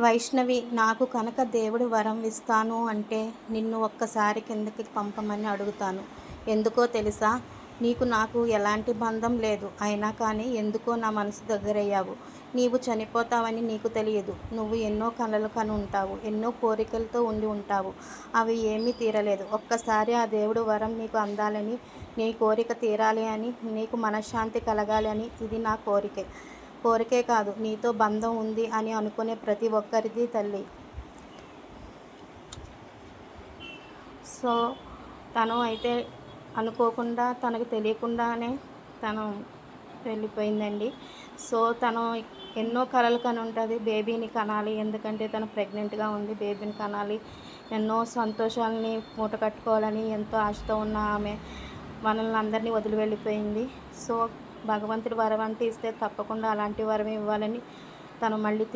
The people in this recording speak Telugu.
వైష్ణవి, నాకు కనుక దేవుడు వరం ఇస్తాను అంటే నిన్ను ఒక్కసారి కిందకి పంపమని అడుగుతాను. ఎందుకో తెలుసా? నీకు నాకు ఎలాంటి బంధం లేదు. అయినా కానీ ఎందుకో నా మనసు దగ్గరయ్యావు. నీవు చనిపోతావని నీకు తెలియదు. నువ్వు ఎన్నో కలలు కని ఉంటావు. ఎన్నో కోరికలతో ఉండి ఉంటావు. అవి ఏమీ తీరలేదు. ఒక్కసారి ఆ దేవుడు వరం నీకు అందాలని, నీ కోరిక తీరాలి అని, నీకు మనశ్శాంతి కలగాలి అని ఇది నా కోరికే కాదు, నీతో బంధం ఉంది అని అనుకునే ప్రతి ఒక్కరిది తల్లి. సో తను అయితే అనుకోకుండా, తనకు తెలియకుండానే తను వెళ్ళిపోయిందండి. సో తను ఎన్నో కలలు కని ఉంటుంది. బేబీని కనాలి, ఎందుకంటే తను ప్రెగ్నెంట్గా ఉంది. బేబీని కనాలి, ఎన్నో సంతోషాలని మూట కట్టుకోవాలని ఎంతో ఆశతో ఉన్న ఆమె మనల్ని అందరినీ వదిలి వెళ్ళిపోయింది. సో భగవంతుడు వరం అంటే ఇస్తే తప్పకుండా అలాంటి వరం ఇవ్వాలని తను మళ్ళీ